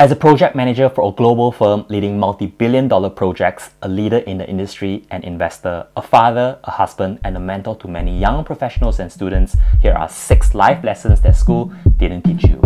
As a project manager for a global firm leading multi-billion-dollar projects, a leader in the industry, an investor, a father, a husband, and a mentor to many young professionals and students, here are 6 life lessons that school didn't teach you.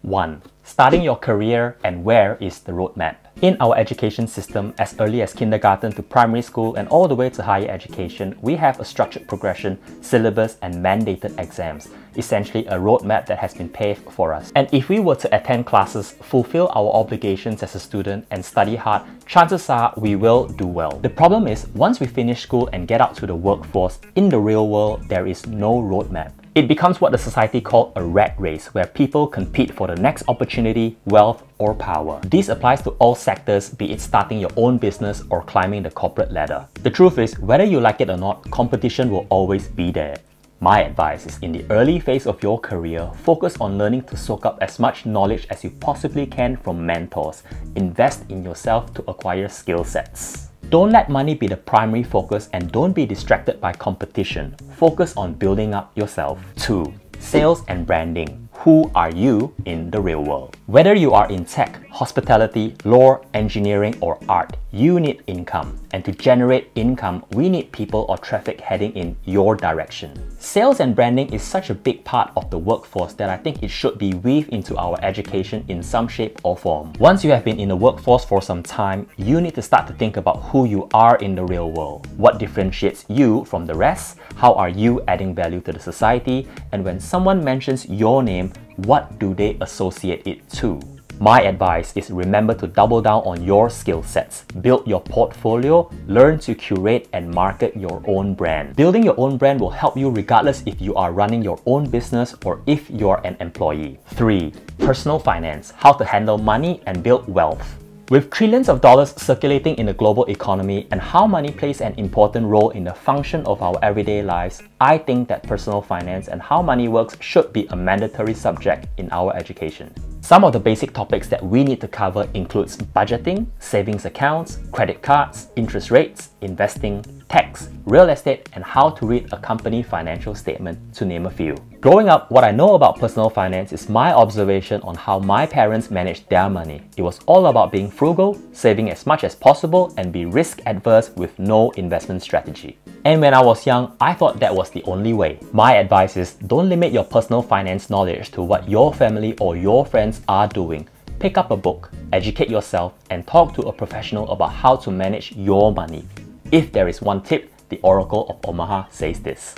One, starting your career and where is the roadmap? In our education system, as early as kindergarten to primary school and all the way to higher education, we have a structured progression, syllabus and mandated exams, essentially a roadmap that has been paved for us. And if we were to attend classes, fulfill our obligations as a student and study hard, chances are we will do well. The problem is, once we finish school and get out to the workforce, in the real world, there is no roadmap. It becomes what the society called a rat race, where people compete for the next opportunity, wealth, or power. This applies to all sectors, be it starting your own business or climbing the corporate ladder. The truth is, whether you like it or not, competition will always be there. My advice is, in the early phase of your career, focus on learning to soak up as much knowledge as you possibly can from mentors. Invest in yourself to acquire skill sets. Don't let money be the primary focus and don't be distracted by competition. Focus on building up yourself. 2. Sales and branding. Who are you in the real world? Whether you are in tech, hospitality, law, engineering, or art, you need income. And to generate income, we need people or traffic heading in your direction. Sales and branding is such a big part of the workforce that I think it should be weaved into our education in some shape or form. Once you have been in the workforce for some time, you need to start to think about who you are in the real world. What differentiates you from the rest? How are you adding value to the society? And when someone mentions your name, what do they associate it to? My advice is, remember to double down on your skill sets, build your portfolio, learn to curate and market your own brand. Building your own brand will help you regardless if you are running your own business or if you're an employee. 3. Personal finance, how to handle money and build wealth. With trillions of dollars circulating in the global economy and how money plays an important role in the function of our everyday lives, I think that personal finance and how money works should be a mandatory subject in our education. Some of the basic topics that we need to cover includes budgeting, savings accounts, credit cards, interest rates, investing, tax, real estate, and how to read a company financial statement, to name a few. Growing up, what I know about personal finance is my observation on how my parents managed their money. It was all about being frugal, saving as much as possible, and be risk adverse with no investment strategy. And when I was young, I thought that was the only way. My advice is, don't limit your personal finance knowledge to what your family or your friends are doing. Pick up a book, educate yourself, and talk to a professional about how to manage your money. If there is one tip, the Oracle of Omaha says this.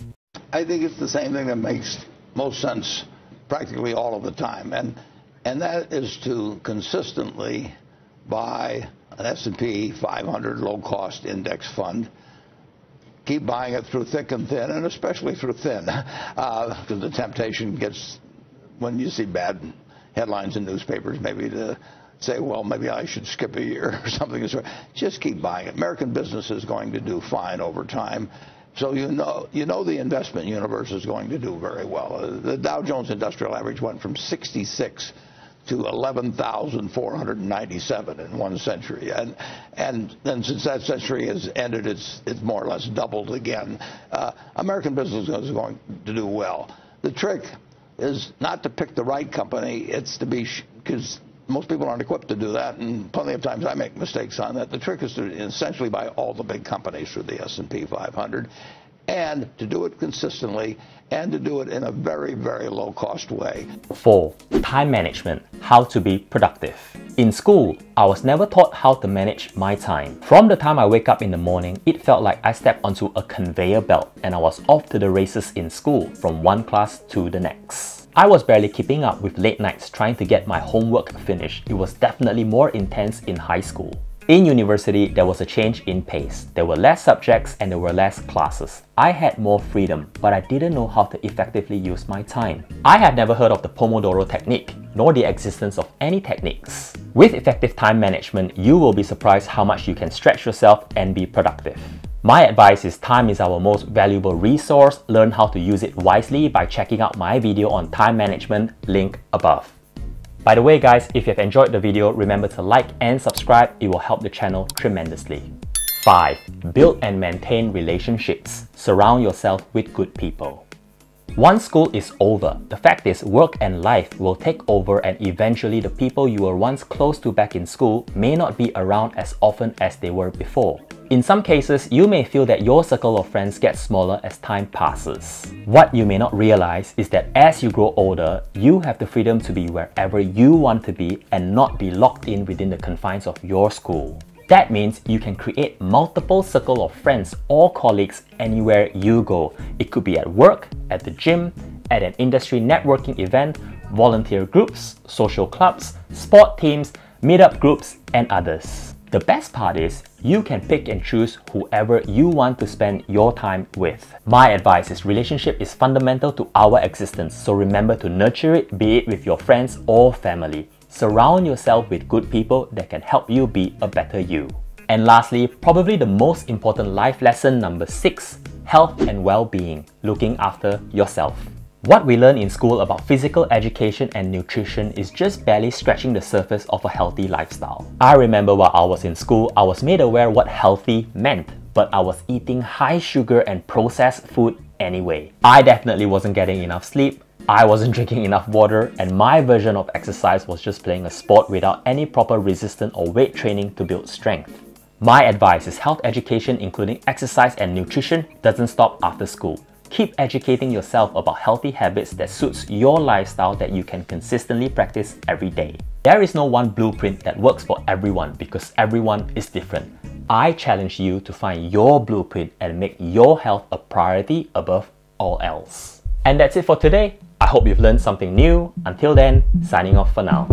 I think it's the same thing that makes most sense practically all of the time, and that is to consistently buy an S&P 500 low-cost index fund. Keep buying it through thick and thin, and especially through thin, because the temptation gets, when you see bad headlines in newspapers, maybe to say, well, maybe I should skip a year or something. Just keep buying it. American business is going to do fine over time. So you know the investment universe is going to do very well. The Dow Jones Industrial Average went from 66 to 11,497 in 1 century, and then since that century has ended, it's more or less doubled again. American business is going to do well. The trick is not to pick the right company; it's to be, because most people aren't equipped to do that, and plenty of times I make mistakes on that. The trick is to essentially buy all the big companies through the S&P 500, and to do it consistently, and to do it in a very, very low-cost way. 4. Time management, how to be productive. In school, I was never taught how to manage my time. From the time I wake up in the morning, it felt like I stepped onto a conveyor belt and I was off to the races in school from one class to the next. I was barely keeping up with late nights trying to get my homework finished. It was definitely more intense in high school. In university, there was a change in pace. There were less subjects and there were less classes. I had more freedom, but I didn't know how to effectively use my time. I had never heard of the Pomodoro technique, nor the existence of any techniques. With effective time management, you will be surprised how much you can stretch yourself and be productive. My advice is, time is our most valuable resource. Learn how to use it wisely by checking out my video on time management, link above. By the way guys, if you have enjoyed the video, remember to like and subscribe. It will help the channel tremendously. 5. Build and maintain relationships. Surround yourself with good people. Once school is over, the fact is work and life will take over, and eventually the people you were once close to back in school may not be around as often as they were before. In some cases, you may feel that your circle of friends gets smaller as time passes. What you may not realize is that as you grow older, you have the freedom to be wherever you want to be and not be locked in within the confines of your school. That means you can create multiple circles of friends or colleagues anywhere you go. It could be at work, at the gym, at an industry networking event, volunteer groups, social clubs, sport teams, meetup groups, and others. The best part is you can pick and choose whoever you want to spend your time with. My advice is relationship is fundamental to our existence, so remember to nurture it, be it with your friends or family. Surround yourself with good people that can help you be a better you. And lastly, probably the most important life lesson number 6, health and well-being, looking after yourself. What we learn in school about physical education and nutrition is just barely scratching the surface of a healthy lifestyle. I remember while I was in school, I was made aware what healthy meant, but I was eating high sugar and processed food anyway. I definitely wasn't getting enough sleep, I wasn't drinking enough water, and my version of exercise was just playing a sport without any proper resistance or weight training to build strength. My advice is health education, including exercise and nutrition, doesn't stop after school. Keep educating yourself about healthy habits that suits your lifestyle that you can consistently practice every day. There is no one blueprint that works for everyone because everyone is different. I challenge you to find your blueprint and make your health a priority above all else. And that's it for today. I hope you've learned something new. Until then, signing off for now.